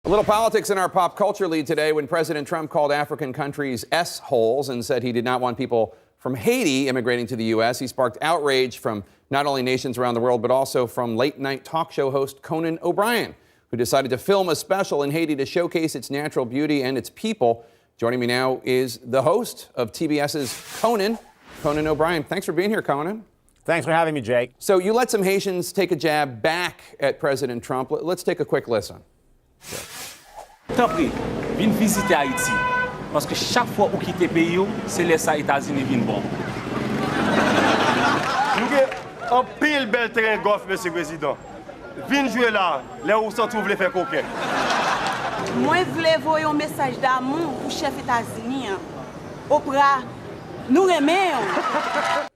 A little politics in our pop culture lead today when President Trump called African countries S-holes and said he did not want people from Haiti immigrating to the U.S. He sparked outrage from not only nations around the world, but also from late-night talk show host Conan O'Brien, who decided to film a special in Haiti to showcase its natural beauty and its people. Joining me now is the host of TBS's Conan O'Brien. Thanks for being here, Conan. Thanks for having me, Jake. So you let some Haitians take a jab back at President Trump. Let's take a quick listen. Tant pis, vin visiter Haïti. Parce que chaque fois ou quitte pays, c'est les États-Unis vin bon. Nous avons un pile bel terrain golf, Monsieur le Président. Vin jouer là, là où ça trouve les faire coquin. Moi, je voulais envoyer un message d'amour pour le chef États-Unis. Oprah, nous aimons.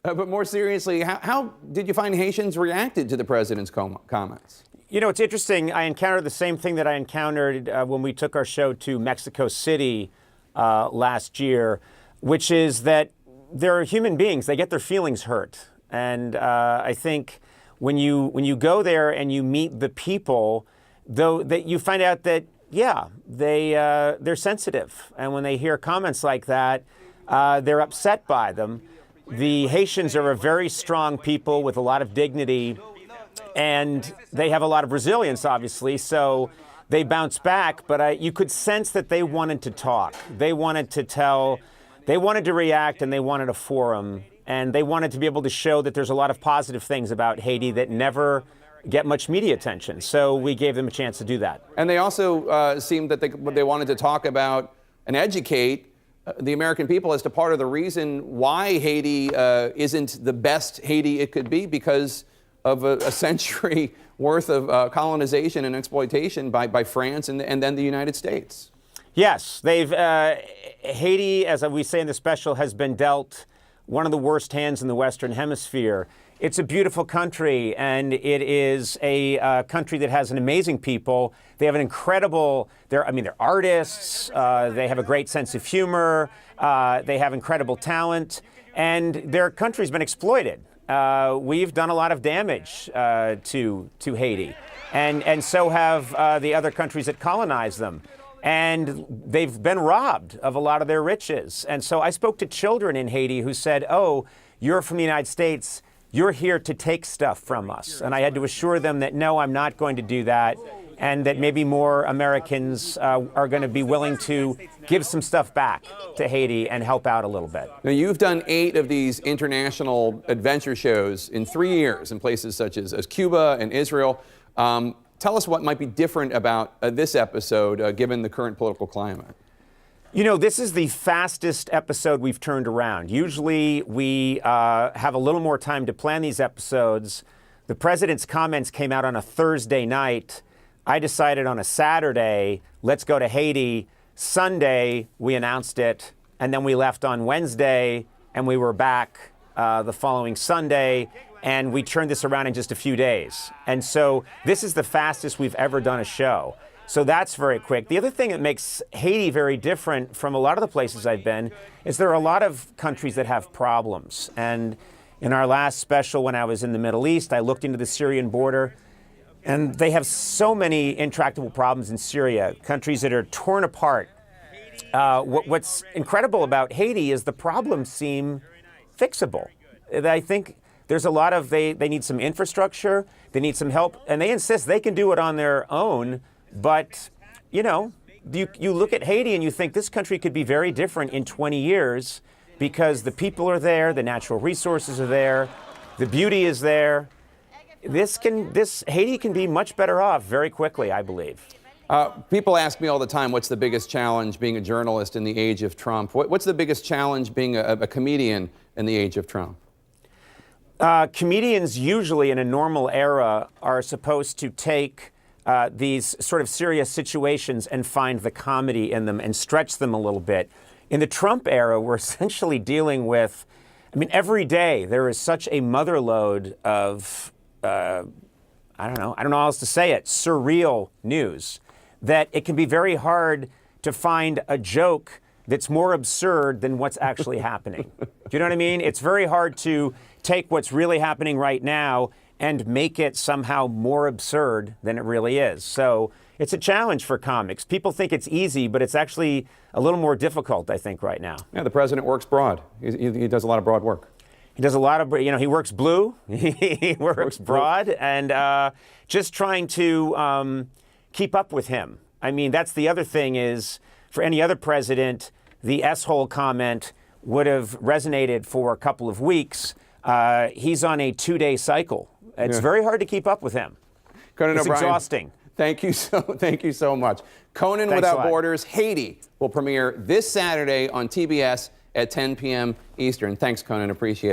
But more seriously, how did you find Haitians reacted to the president's comments? You know, it's interesting. I encountered the same thing that I encountered when we took our show to Mexico City last year, which is that they're human beings. They get their feelings hurt. And I think when you go there and you meet the people, though, that you find out that, yeah, they're sensitive. And when they hear comments like that, they're upset by them. The Haitians are a very strong people with a lot of dignity, and they have a lot of resilience, obviously, so they bounce back. But you could sense that they wanted to talk. They wanted to react, and they wanted a forum, and they wanted to be able to show that there's a lot of positive things about Haiti that never get much media attention. So we gave them a chance to do that. And they also seemed that they wanted to talk about and educate the American people as to part of the reason why Haiti isn't the best Haiti it could be, because of a century worth of colonization and exploitation by France and then the United States. Yes, Haiti, as we say in the special, has been dealt one of the worst hands in the Western Hemisphere. It's a beautiful country, and it is a country that has an amazing people. They have an incredible, they're artists, they have a great sense of humor, they have incredible talent, and their country's been exploited. We've done a lot of damage to Haiti, and so have the other countries that colonized them. And they've been robbed of a lot of their riches. And so I spoke to children in Haiti who said, "Oh, you're from the United States. You're here to take stuff from us." And I had to assure them that, no, I'm not going to do that, and that maybe more Americans are going to be willing to give some stuff back to Haiti and help out a little bit. Now, you've done 8 of these international adventure shows in 3 years in places such as Cuba and Israel. Tell us what might be different about this episode, given the current political climate. You know, this is the fastest episode we've turned around. Usually we have a little more time to plan these episodes. The president's comments came out on a Thursday night. I decided on a Saturday, let's go to Haiti. Sunday, we announced it, and then we left on Wednesday, and we were back the following Sunday, and we turned this around in just a few days. And so this is the fastest we've ever done a show. So that's very quick. The other thing that makes Haiti very different from a lot of the places I've been is there are a lot of countries that have problems. And in our last special, when I was in the Middle East, I looked into the Syrian border, and they have so many intractable problems in Syria, countries that are torn apart. What's incredible about Haiti is the problems seem fixable. I think there's a lot of, they need some infrastructure, they need some help, and they insist they can do it on their own. But, you know, you look at Haiti and you think this country could be very different in 20 years because the people are there, the natural resources are there, the beauty is there. Haiti can be much better off very quickly, I believe. People ask me all the time, what's the biggest challenge being a journalist in the age of Trump? What's the biggest challenge being a comedian in the age of Trump? Comedians usually in a normal era are supposed to take these sort of serious situations and find the comedy in them and stretch them a little bit. In the Trump era, we're essentially dealing with, every day there is such a motherlode of, I don't know how else to say it, surreal news, that it can be very hard to find a joke that's more absurd than what's actually happening. Do you know what I mean? It's very hard to take what's really happening right now and make it somehow more absurd than it really is. So it's a challenge for comics. People think it's easy, but it's actually a little more difficult, I think, right now. Yeah, the president works broad. He does a lot of broad work. He does a lot of, he works blue, he works broad, and just trying to keep up with him. I mean, that's the other thing is, for any other president, the S-hole comment would have resonated for a couple of weeks. He's on a 2-day cycle. It's very hard to keep up with him. Conan It's O'Brien, exhausting. Thank you so much. Conan Thanks Without a lot. Borders, Haiti, will premiere this Saturday on TBS at 10 p.m. Eastern. Thanks, Conan. Appreciate it.